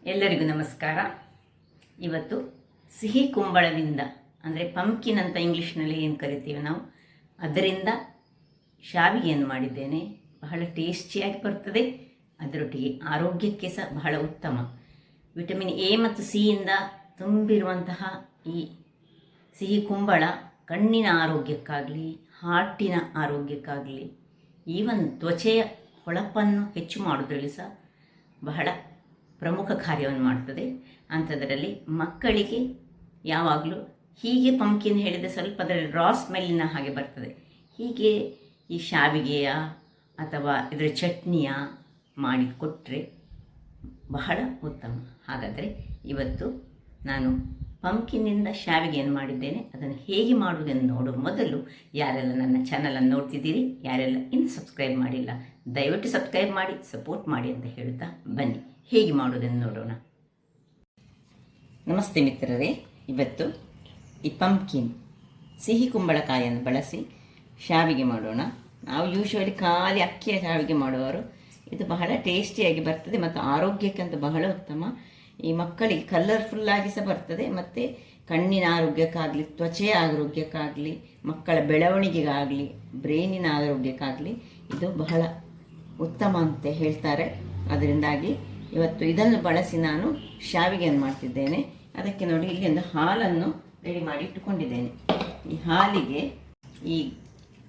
ಎಲ್ಲರಿಗೂ ನಮಸ್ಕಾರ. ಇವತ್ತು ಸಿಹಿ ಕುಂಬಳದಿಂದ ಅಂದರೆ ಪಂಪ್ಕಿನ್ ಅಂತ ಇಂಗ್ಲೀಷ್ನಲ್ಲಿ ಏನು ಕರಿತೀವಿ ನಾವು, ಅದರಿಂದ ಶಾವಿಗೆಯನ್ನು ಮಾಡಿದ್ದೇನೆ. ಬಹಳ ಟೇಸ್ಟಿಯಾಗಿ ಬರ್ತದೆ, ಅದರೊಟ್ಟಿಗೆ ಆರೋಗ್ಯಕ್ಕೆ ಸಹ ಬಹಳ ಉತ್ತಮ. ವಿಟಮಿನ್ ಎ ಮತ್ತು ಸಿ ಇಂದ ತುಂಬಿರುವಂತಹ ಈ ಸಿಹಿ ಕುಂಬಳ ಕಣ್ಣಿನ ಆರೋಗ್ಯಕ್ಕಾಗಲಿ, ಹಾರ್ಟಿನ ಆರೋಗ್ಯಕ್ಕಾಗಲಿ, ಈವನ್ ತ್ವಚೆಯ ಹೊಳಪನ್ನು ಹೆಚ್ಚು ಮಾಡೋದ್ರಲ್ಲಿ ಸಹ ಬಹಳ ಪ್ರಮುಖ ಕಾರ್ಯವನ್ನು ಮಾಡ್ತದೆ. ಅಂಥದ್ರಲ್ಲಿ ಮಕ್ಕಳಿಗೆ ಯಾವಾಗಲೂ ಹೀಗೆ ಪಂಪ್ಕಿನ್ ಹೇಳಿದರೆ ಸ್ವಲ್ಪ ಅದರಲ್ಲಿ ರಾ ಸ್ಮೆಲ್ಲಿನ ಹಾಗೆ ಬರ್ತದೆ. ಹೀಗೆ ಈ ಶಾವಿಗೆಯ ಅಥವಾ ಇದರ ಚಟ್ನಿಯ ಮಾಡಿ ಕೊಟ್ಟರೆ ಬಹಳ ಉತ್ತಮ. ಹಾಗಾದರೆ ಇವತ್ತು ನಾನು ಪಂಪ್ಕಿನ್ನಿಂದ ಶಾವಿಗೆಯನ್ನು ಮಾಡಿದ್ದೇನೆ. ಅದನ್ನು ಹೇಗೆ ಮಾಡುವುದೆಂದು ನೋಡುವ ಮೊದಲು ಯಾರೆಲ್ಲ ನನ್ನ ಚಾನಲನ್ನು ನೋಡ್ತಿದ್ದೀರಿ, ಯಾರೆಲ್ಲ ಇನ್ನು ಸಬ್ಸ್ಕ್ರೈಬ್ ಮಾಡಿಲ್ಲ, ದಯವಿಟ್ಟು ಸಬ್ಸ್ಕ್ರೈಬ್ ಮಾಡಿ ಸಪೋರ್ಟ್ ಮಾಡಿ ಅಂತ ಹೇಳ್ತಾ ಬನ್ನಿ ಹೇಗೆ ಮಾಡುವುದೆಂದು ನೋಡೋಣ. ನಮಸ್ತೆ ಮಿತ್ರರೇ, ಇವತ್ತು ಈ ಪಂಪ್ಕಿನ್ ಸಿಹಿ ಕುಂಬಳಕಾಯಿಯನ್ನು ಬಳಸಿ ಶಾವಿಗೆ ಮಾಡೋಣ. ನಾವು ಯೂಶ್ವಲಿ ಖಾಲಿ ಅಕ್ಕಿಯ ಶಾವಿಗೆ ಮಾಡುವವರು. ಇದು ಬಹಳ ಟೇಸ್ಟಿಯಾಗಿ ಬರ್ತದೆ ಮತ್ತು ಆರೋಗ್ಯಕ್ಕಂತೂ ಬಹಳ ಉತ್ತಮ. ಈ ಮಕ್ಕಳಿಗೆ ಕಲರ್ಫುಲ್ಲಾಗಿ ಸಹ ಬರ್ತದೆ ಮತ್ತು ಕಣ್ಣಿನ ಆರೋಗ್ಯಕ್ಕಾಗಲಿ, ತ್ವಚೆಯ ಆರೋಗ್ಯಕ್ಕಾಗಲಿ, ಮಕ್ಕಳ ಬೆಳವಣಿಗೆಗಾಗಲಿ, ಬ್ರೈನಿನ ಆರೋಗ್ಯಕ್ಕಾಗಲಿ ಇದು ಬಹಳ ಉತ್ತಮ ಅಂತ ಹೇಳ್ತಾರೆ. ಅದರಿಂದಾಗಿ ಇವತ್ತು ಇದನ್ನು ಬಳಸಿ ನಾನು ಶಾವಿಗೆಯನ್ನು ಮಾಡ್ತಿದ್ದೇನೆ. ಅದಕ್ಕೆ ನೋಡಿ, ಇಲ್ಲಿ ಒಂದು ಹಾಲನ್ನು ರೆಡಿ ಮಾಡಿ ಇಟ್ಟುಕೊಂಡಿದ್ದೇನೆ. ಈ ಹಾಲಿಗೆ ಈ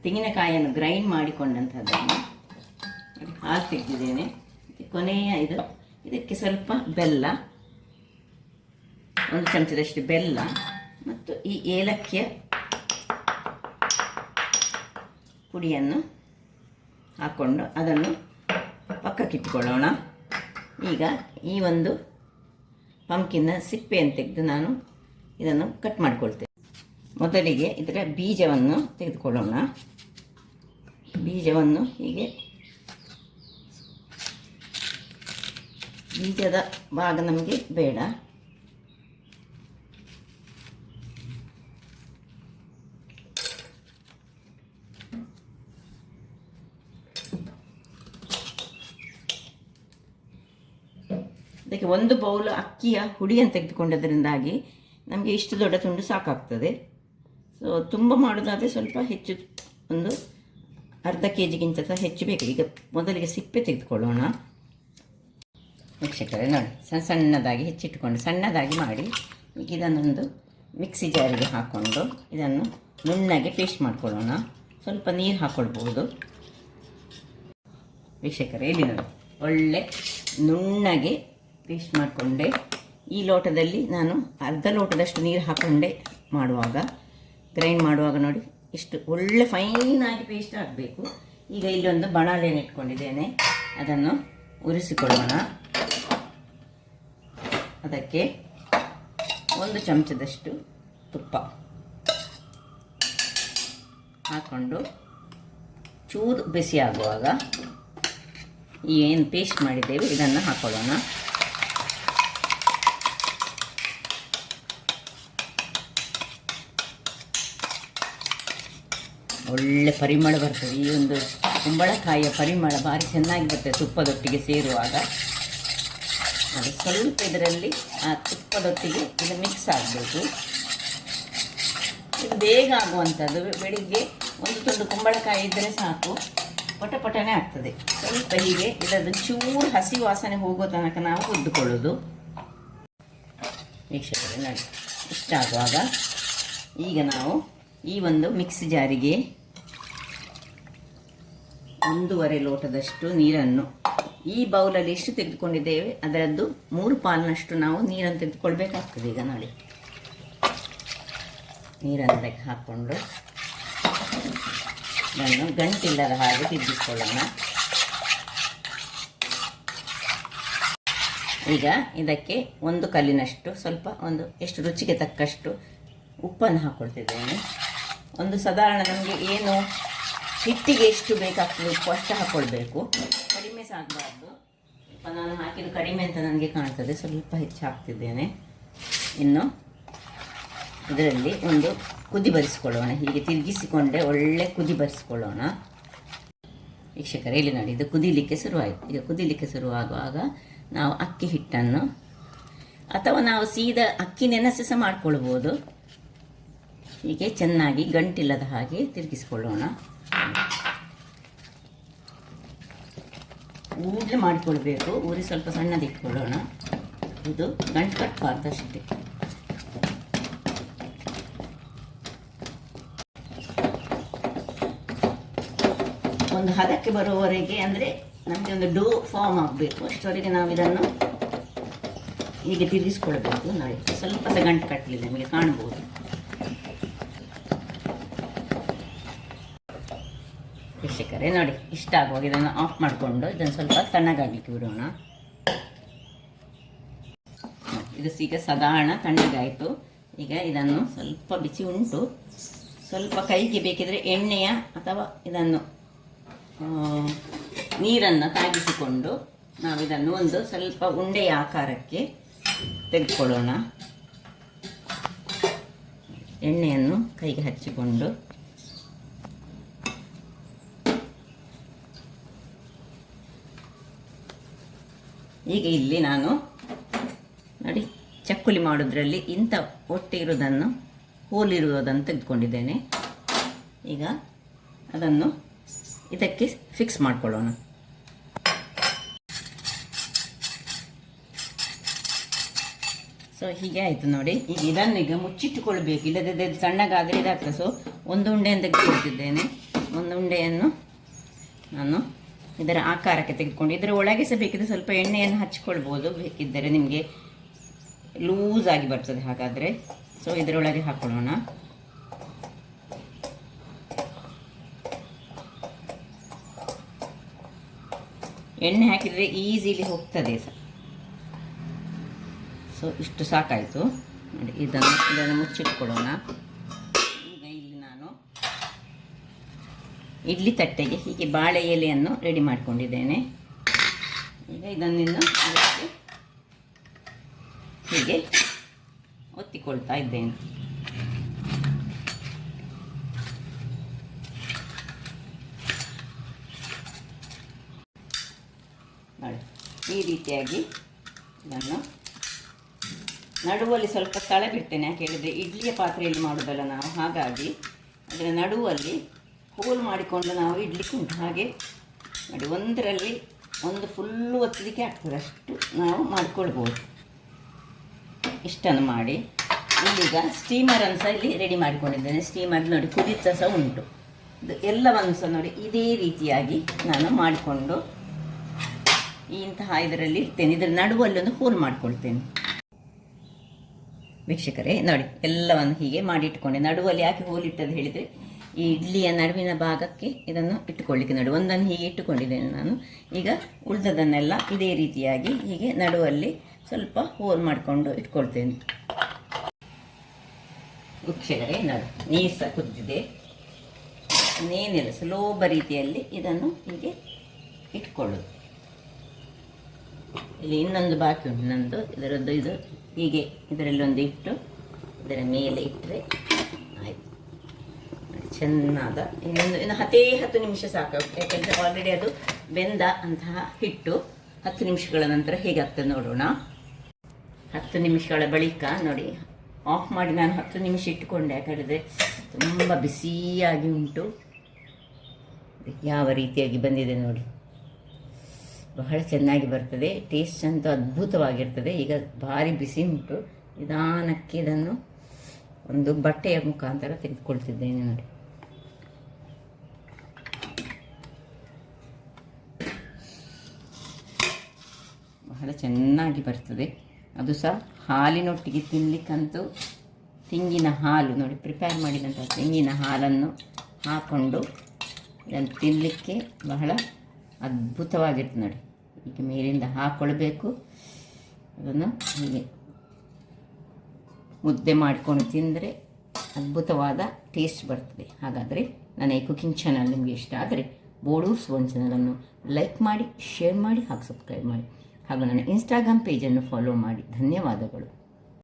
ತೆಂಗಿನಕಾಯಿಯನ್ನು ಗ್ರೈಂಡ್ ಮಾಡಿಕೊಂಡಂಥದ್ದನ್ನು ಹಾಲು ತೆಗೆದಿದ್ದೇನೆ. ಕೊನೆಯ ಇದಕ್ಕೆ ಸ್ವಲ್ಪ ಬೆಲ್ಲ, 1 ಚಮಚದಷ್ಟು ಬೆಲ್ಲ ಮತ್ತು ಈ ಏಲಕ್ಕಿಯ ಪುಡಿಯನ್ನು ಹಾಕ್ಕೊಂಡು ಅದನ್ನು ಪಕ್ಕಕ್ಕಿಟ್ಟುಕೊಳ್ಳೋಣ. ಈಗ ಈ ಒಂದು ಪಂಪ್ಕಿನ್ನ ಸಿಪ್ಪೆಯನ್ನು ತೆಗೆದು ನಾನು ಇದನ್ನು ಕಟ್ ಮಾಡಿಕೊಳ್ತೇನೆ. ಮೊದಲಿಗೆ ಇದರ ಬೀಜವನ್ನು ತೆಗೆದುಕೊಳ್ಳೋಣ. ಬೀಜವನ್ನು ಹೀಗೆ ಬೀಜದ ಭಾಗ ನಮಗೆ ಬೇಡ. ಅದಕ್ಕೆ 1 ಬೌಲ್ ಅಕ್ಕಿಯ ಹುಡಿಯನ್ನು ತೆಗೆದುಕೊಂಡದ್ರಿಂದಾಗಿ ನಮಗೆ ಇಷ್ಟು ದೊಡ್ಡ ತುಂಡು ಸಾಕಾಗ್ತದೆ. ಸೊ ತುಂಬ ಮಾಡೋದಾದರೆ ಸ್ವಲ್ಪ ಹೆಚ್ಚು, ಒಂದು ಅರ್ಧ kg ಸಹ ಹೆಚ್ಚು ಬೇಕು. ಈಗ ಮೊದಲಿಗೆ ಸಿಪ್ಪೆ ತೆಗೆದುಕೊಳ್ಳೋಣ. ವೀಕ್ಷಕರೇ ನೋಡಿ, ಸಣ್ಣದಾಗಿ ಹೆಚ್ಚಿಟ್ಟುಕೊಂಡು ಸಣ್ಣದಾಗಿ ಮಾಡಿ ಈಗ ಇದನ್ನೊಂದು ಮಿಕ್ಸಿ ಜಾರಿಗೆ ಹಾಕ್ಕೊಂಡು ಇದನ್ನು ನುಣ್ಣಗೆ ಪೇಸ್ಟ್ ಮಾಡ್ಕೊಳ್ಳೋಣ. ಸ್ವಲ್ಪ ನೀರು ಹಾಕ್ಕೊಳ್ಬೋದು. ವೀಕ್ಷಕರೇ ಇಲ್ಲಿ ನೋಡಿ, ಒಳ್ಳೆ ನುಣ್ಣಗೆ ಪೇಸ್ಟ್ ಮಾಡಿಕೊಂಡೆ. ಈ ಲೋಟದಲ್ಲಿ ನಾನು ಅರ್ಧ ಲೋಟದಷ್ಟು ನೀರು ಹಾಕ್ಕೊಂಡೆ ಗ್ರೈಂಡ್ ಮಾಡುವಾಗ ನೋಡಿ ಇಷ್ಟು ಒಳ್ಳೆ ಫೈನಾಗಿ ಪೇಸ್ಟ್ ಆಗಬೇಕು. ಈಗ ಇಲ್ಲೊಂದು ಬಾಣಲೆಯನ್ನು ಇಟ್ಕೊಂಡಿದ್ದೇನೆ, ಅದನ್ನು ಉರಿಸಿಕೊಳ್ಳೋಣ. ಅದಕ್ಕೆ 1 ಚಮಚದಷ್ಟು ತುಪ್ಪ ಹಾಕ್ಕೊಂಡು ಚೂರು ಬಿಸಿ ಆಗುವಾಗ ಈ ಏನು ಪೇಸ್ಟ್ ಮಾಡಿದ್ದೇವೆ ಇದನ್ನು ಹಾಕ್ಕೊಳ್ಳೋಣ. ಒಳ್ಳೆ ಪರಿಮಳ ಬರ್ತದೆ. ಈ ಒಂದು ಕುಂಬಳಕಾಯಿಯ ಪರಿಮಳ ಭಾರಿ ಚೆನ್ನಾಗಿ ಬರ್ತದೆ ತುಪ್ಪದೊಟ್ಟಿಗೆ ಸೇರುವಾಗ. ಅದು ಸ್ವಲ್ಪ ಇದರಲ್ಲಿ ಆ ತುಪ್ಪದೊಟ್ಟಿಗೆ ಇದು ಮಿಕ್ಸ್ ಆಗಬೇಕು. ಇದು ಬೇಗ ಆಗುವಂಥದ್ದು. ಬೆಳಿಗ್ಗೆ 1 ತುಂಡು ಕುಂಬಳಕಾಯಿ ಇದ್ದರೆ ಸಾಕು, ಪಟಪಟನೆ ಆಗ್ತದೆ. ಸ್ವಲ್ಪ ಹೀಗೆ ಇದರದ್ದು ಚೂರು ಹಸಿ ವಾಸನೆ ಹೋಗೋ ತನಕ ನಾವು ಹುರಿದುಕೊಳ್ಳೋದು. ವೀಕ್ಷಕರೇ ನೋಡಿ, ಇಷ್ಟಾಗುವಾಗ ಈಗ ನಾವು ಈ ಒಂದು ಮಿಕ್ಸಿ ಜಾರಿಗೆ 1.5 ಲೋಟದಷ್ಟು ನೀರನ್ನು, ಈ ಬೌಲಲ್ಲಿ ಎಷ್ಟು ತೆಗೆದುಕೊಂಡಿದ್ದೇವೆ ಅದರದ್ದು 3 ಪಾಲಿನಷ್ಟು ನಾವು ನೀರನ್ನು ತೆಗೆದುಕೊಳ್ಬೇಕಾಗ್ತದೆ. ಈಗ ನೋಡಿ, ನೀರನ್ನು ಅದಕ್ಕೆ ಹಾಕ್ಕೊಂಡು ಇದನ್ನು ಗಂಟಿಲ್ಲದ ಹಾಗೆ ತಿರುಗಿಸ್ಕೊಳ್ಳೋಣ. ಈಗ ಇದಕ್ಕೆ 1 ಕಲ್ಲಿನಷ್ಟು ಸ್ವಲ್ಪ ಎಷ್ಟು ರುಚಿಗೆ ತಕ್ಕಷ್ಟು ಉಪ್ಪನ್ನು ಹಾಕ್ಕೊಳ್ತಿದ್ದೇನೆ. ಸಾಧಾರಣ ನಮಗೆ ಏನು ಹಿಟ್ಟಿಗೆ ಎಷ್ಟು ಬೇಕಾಗ್ತದೆ ಉಪ್ಪು ಅಷ್ಟು ಹಾಕ್ಕೊಳ್ಬೇಕು, ಕಡಿಮೆ ಸಾಗಬಾರ್ದು. ನಾನು ಹಾಕಿದ್ದು ಕಡಿಮೆ ಅಂತ ನನಗೆ ಕಾಣ್ತದೆ, ಸ್ವಲ್ಪ ಹೆಚ್ಚು ಹಾಕ್ತಿದ್ದೇನೆ. ಇನ್ನು ಇದರಲ್ಲಿ ಒಂದು ಕುದಿ ಬರಿಸ್ಕೊಳ್ಳೋಣ. ಹೀಗೆ ತಿರುಗಿಸಿಕೊಂಡೆ ಒಳ್ಳೆ ಕುದಿ ಬರಿಸ್ಕೊಳ್ಳೋಣ. ವೀಕ್ಷಕರೇ ಇಲ್ಲಿ ನೋಡಿ, ಇದು ಕುದಿಲಿಕ್ಕೆ ಶುರುವಾಯಿತು. ಈಗ ಕುದಿಲಿಕ್ಕೆ ಶುರುವಾಗುವಾಗ ನಾವು ಅಕ್ಕಿ ಹಿಟ್ಟನ್ನು ಅಥವಾ ನಾವು ಸೀದಾ ಅಕ್ಕಿ ನೆನೆಸಿ ಸಹ ಮಾಡ್ಕೊಳ್ಬೋದು. ಹೀಗೆ ಚೆನ್ನಾಗಿ ಗಂಟಿಲ್ಲದ ಹಾಗೆ ತಿರುಗಿಸ್ಕೊಳ್ಳೋಣ. ಊದ್ಲೆ ಮಾಡಿಕೊಳ್ಬೇಕು. ಉರಿ ಸ್ವಲ್ಪ ಸಣ್ಣದಿಟ್ಕೊಳ್ಳೋಣ. ಇದು ಗಂಟು ಕಟ್ಟಬಾರ್ದಷ್ಟೇ. ಒಂದು ಹದಕ್ಕೆ ಬರುವವರೆಗೆ, ಅಂದರೆ ನಮಗೆ ಒಂದು ಡೋ ಫಾರ್ಮ್ ಆಗಬೇಕು, ಅಷ್ಟವರೆಗೆ ನಾವು ಇದನ್ನು ಹೀಗೆ ತಿರುಗಿಸ್ಕೊಳ್ಬೇಕು. ನೋಡಿ, ಸ್ವಲ್ಪ ಸಹ ಗಂಟು ಕಟ್ಟಲಿಲ್ಲ, ನಿಮಗೆ ಕಾಣ್ಬೋದು. ವೀಕ್ಷಕರೇ ನೋಡಿ, ಇಷ್ಟ ಆಗುವಾಗ ಇದನ್ನು ಆಫ್ ಮಾಡಿಕೊಂಡು ಇದನ್ನು ಸ್ವಲ್ಪ ತಣ್ಣಗಾಗಲಿಕ್ಕೆ ಬಿಡೋಣ. ಇದು ಈಗ ಸಾಧಾರಣ ತಣ್ಣಗಾಯಿತು. ಈಗ ಇದನ್ನು ಸ್ವಲ್ಪ ಬಿಸಿ ಉಂಟು. ಸ್ವಲ್ಪ ಕೈಗೆ ಬೇಕಿದ್ರೆ ಎಣ್ಣೆಯ ಅಥವಾ ಇದನ್ನು ನೀರನ್ನು ತಾಗಿಸಿಕೊಂಡು ನಾವು ಇದನ್ನು ಒಂದು ಸ್ವಲ್ಪ ಉಂಡೆಯ ಆಕಾರಕ್ಕೆ ತೆಗೆದುಕೊಳ್ಳೋಣ. ಎಣ್ಣೆಯನ್ನು ಕೈಗೆ ಹಚ್ಚಿಕೊಂಡು ಈಗ ಇಲ್ಲಿ ನಾನು ನೋಡಿ ಚಕ್ಕುಲಿ ಮಾಡೋದ್ರಲ್ಲಿ ಇಂಥ ಒಟ್ಟೆ ಇರೋದನ್ನು ಹೋಲಿರುವುದನ್ನು ತೆಗೆದುಕೊಂಡಿದ್ದೇನೆ. ಈಗ ಅದನ್ನು ಇದಕ್ಕೆ ಫಿಕ್ಸ್ ಮಾಡ್ಕೊಳ್ಳೋಣ. ಸೊ ಹೀಗೆ ಆಯಿತು ನೋಡಿ. ಈಗ ಇದನ್ನು ಈಗ ಮುಚ್ಚಿಟ್ಟುಕೊಳ್ಬೇಕು, ಇಲ್ಲದೆ ಸಣ್ಣಗಾದರೆ ಇದಾಗ್ತದೆ. ಸೊ ಒಂದು ಉಂಡೆಯನ್ನು ತೆಗೆದುಕೊಳ್ತಿದ್ದೇನೆ. ಒಂದು ಉಂಡೆಯನ್ನು ನಾನು ಇದರ ಆಕಾರಕ್ಕೆ ತೆಗೆದುಕೊಂಡು ಇದರ ಒಳಗೆ ಸಹ ಬೇಕಿದ್ರೆ ಸ್ವಲ್ಪ ಎಣ್ಣೆಯನ್ನು ಹಚ್ಕೊಳ್ಬೋದು, ಬೇಕಿದ್ದರೆ ನಿಮಗೆ ಲೂಸ್ ಆಗಿ ಬರ್ತದೆ ಹಾಗಾದರೆ. ಸೊ ಇದರೊಳಗೆ ಹಾಕೊಳ್ಳೋಣ. ಎಣ್ಣೆ ಹಾಕಿದರೆ ಈಸಿಲಿ ಹೋಗ್ತದೆ ಸಹ. ಸೊ ಇಷ್ಟು ಸಾಕಾಯಿತು ನೋಡಿ. ಇದನ್ನು ಮುಚ್ಚಿಟ್ಕೊಳ್ಳೋಣ. ಈಗ ಇಲ್ಲಿ ನಾನು ಇಡ್ಲಿ ತಟ್ಟೆಗೆ ಹೀಗೆ ಬಾಳೆ ಎಲೆಯನ್ನು ರೆಡಿ ಮಾಡಿಕೊಂಡಿದ್ದೇನೆ. ಈಗ ಇದನ್ನು ಹೀಗೆ ಒತ್ತಿಕೊಳ್ತಾ ಇದ್ದೇನೆ. ನೋಡಿ, ಈ ರೀತಿಯಾಗಿ ಇದನ್ನು ನಡುವಲ್ಲಿ ಸ್ವಲ್ಪ ಸ್ಥಳ ಬಿಡ್ತೇನೆ. ಯಾಕೆ ಹೇಳಿದರೆ ಇಡ್ಲಿಯ ಪಾತ್ರೆಯಲ್ಲಿ ಮಾಡೋದಲ್ಲ ನಾವು, ಹಾಗಾಗಿ ಅದರ ನಡುವಲ್ಲಿ ಹೋಲ್ ಮಾಡಿಕೊಂಡು ನಾವು ಇಡ್ಲಿಕ್ಕೆ ಉಂಟು. ಹಾಗೆ ನೋಡಿ, ಒಂದರಲ್ಲಿ ಒಂದು ಫುಲ್ಲು ಒತ್ತಲಿಕ್ಕೆ ಆಗ್ತದೆ, ಅಷ್ಟು ನಾವು ಮಾಡಿಕೊಳ್ಬೋದು. ಇಷ್ಟನ್ನು ಮಾಡಿ ಇಲ್ಲೀಗ ಸ್ಟೀಮರನ್ನು ಸಹ ಇಲ್ಲಿ ರೆಡಿ ಮಾಡಿಕೊಂಡಿದ್ದೇನೆ. ಸ್ಟೀಮರ್ ನೋಡಿ ಕುದಿತ ಸಹ ಉಂಟು. ಇದು ಎಲ್ಲವನ್ನು ಸಹ ನೋಡಿ ಇದೇ ರೀತಿಯಾಗಿ ನಾನು ಮಾಡಿಕೊಂಡು ಇಂತಹ ಇದರಲ್ಲಿ ಇರ್ತೇನೆ. ಇದರ ನಡುವಲ್ಲಿ ಒಂದು ಹೋಲ್ ಮಾಡಿಕೊಳ್ತೇನೆ. ವೀಕ್ಷಕರೇ ನೋಡಿ, ಎಲ್ಲವನ್ನು ಹೀಗೆ ಮಾಡಿಟ್ಕೊಂಡೆ. ನಡುವಲ್ಲಿ ಯಾಕೆ ಹೋಲಿಟ್ಟದ್ದು ಹೇಳಿದರೆ, ಈ ಇಡ್ಲಿಯ ನಡುವಿನ ಭಾಗಕ್ಕೆ ಇದನ್ನು ಇಟ್ಟುಕೊಳ್ಳಿಕ್ಕೆ ನೋಡಿ ಒಂದನ್ನು ಹೀಗೆ ಇಟ್ಟುಕೊಂಡಿದ್ದೇನೆ ನಾನು. ಈಗ ಉಳಿದದನ್ನೆಲ್ಲ ಇದೇ ರೀತಿಯಾಗಿ ಹೀಗೆ ನಡುವಲ್ಲಿ ಸ್ವಲ್ಪ ಹೋಲ್ ಮಾಡಿಕೊಂಡು ಇಟ್ಕೊಳ್ತೇನೆ. ವೀಕ್ಷಕರೇ ನೋಡಿ, ನೀರು ಸಹ ಕುದಿದಿದೆ. ಇನ್ನೇನಿಲ್ಲ, ಸುಲಭ ರೀತಿಯಲ್ಲಿ ಇದನ್ನು ಹೀಗೆ ಇಟ್ಕೊಳ್ಳೋದು. ಇಲ್ಲಿ ಇನ್ನೊಂದು ಬಾಕಿ ಉಂಟು ನಂದು, ಇದರದ್ದು. ಇದು ಹೀಗೆ ಇದರಲ್ಲಿ ಒಂದು ಇಟ್ಟು ಇದರ ಮೇಲೆ ಇಟ್ಟರೆ ಆಯಿತು. ಚೆನ್ನಾದ ಇನ್ನು 10 ನಿಮಿಷ ಸಾಕು. ಯಾಕೆಂದರೆ ಆಲ್ರೆಡಿ ಅದು ಬೆಂದ ಅಂತಹ ಹಿಟ್ಟು. 10 ನಿಮಿಷಗಳ ನಂತರ ಹೇಗಾಗ್ತದೆ ನೋಡೋಣ. 10 ನಿಮಿಷಗಳ ಬಳಿಕ ನೋಡಿ ಆಫ್ ಮಾಡಿ ನಾನು 10 ನಿಮಿಷ ಇಟ್ಟುಕೊಂಡೆ. ಯಾಕಂದರೆ ತುಂಬ ಬಿಸಿಯಾಗಿ ಉಂಟು. ಯಾವ ರೀತಿಯಾಗಿ ಬಂದಿದೆ ನೋಡಿ, ಬಹಳ ಚೆನ್ನಾಗಿ ಬರ್ತದೆ. ಟೇಸ್ಟ್ ಅಂತೂ ಅದ್ಭುತವಾಗಿರ್ತದೆ. ಈಗ ಭಾರಿ ಬಿಸಿ ಉಂಟು. ನಿಧಾನಕ್ಕೆ ಇದನ್ನು ಒಂದು ಬಟ್ಟೆಯ ಮುಖಾಂತರ ತೆಗೆದುಕೊಳ್ತಿದ್ದೇನೆ ನೋಡಿ. ಬಹಳ ಚೆನ್ನಾಗಿ ಬರ್ತದೆ. ಅದು ಸಹ ಹಾಲಿನೊಟ್ಟಿಗೆ ತಿನ್ನಲಿಕ್ಕಂತೂ ತೆಂಗಿನ ಹಾಲು ನೋಡಿ, ಪ್ರಿಪೇರ್ ಮಾಡಿದಂಥ ತೆಂಗಿನ ಹಾಲನ್ನು ಹಾಕ್ಕೊಂಡು ಇದನ್ನು ತಿನ್ನಲಿಕ್ಕೆ ಬಹಳ ಅದ್ಭುತವಾಗಿರ್ತದೆ ನೋಡಿ. ಈಗ ಮೇಲಿಂದ ಹಾಕ್ಕೊಳ್ಬೇಕು. ಅದನ್ನು ಹೀಗೆ ಮುದ್ದೆ ಮಾಡಿಕೊಂಡು ತಿಂದರೆ ಅದ್ಭುತವಾದ ಟೇಸ್ಟ್ ಬರ್ತದೆ. ಹಾಗಾದರೆ ನನ್ನ ಈ ಕುಕಿಂಗ್ ಚಾನಲ್ ನಿಮಗೆ ಇಷ್ಟ ಆದರೆ ಬೋಡೂಸ್ ಒನ್ ಚಾನಲನ್ನು ಲೈಕ್ ಮಾಡಿ, ಶೇರ್ ಮಾಡಿ ಹಾಗೂ ಸಬ್ಸ್ಕ್ರೈಬ್ ಮಾಡಿ. ಹಾಗೂ ನನ್ನ ಇನ್ಸ್ಟಾಗ್ರಾಮ್ ಪೇಜನ್ನು ಫಾಲೋ ಮಾಡಿ. ಧನ್ಯವಾದಗಳು.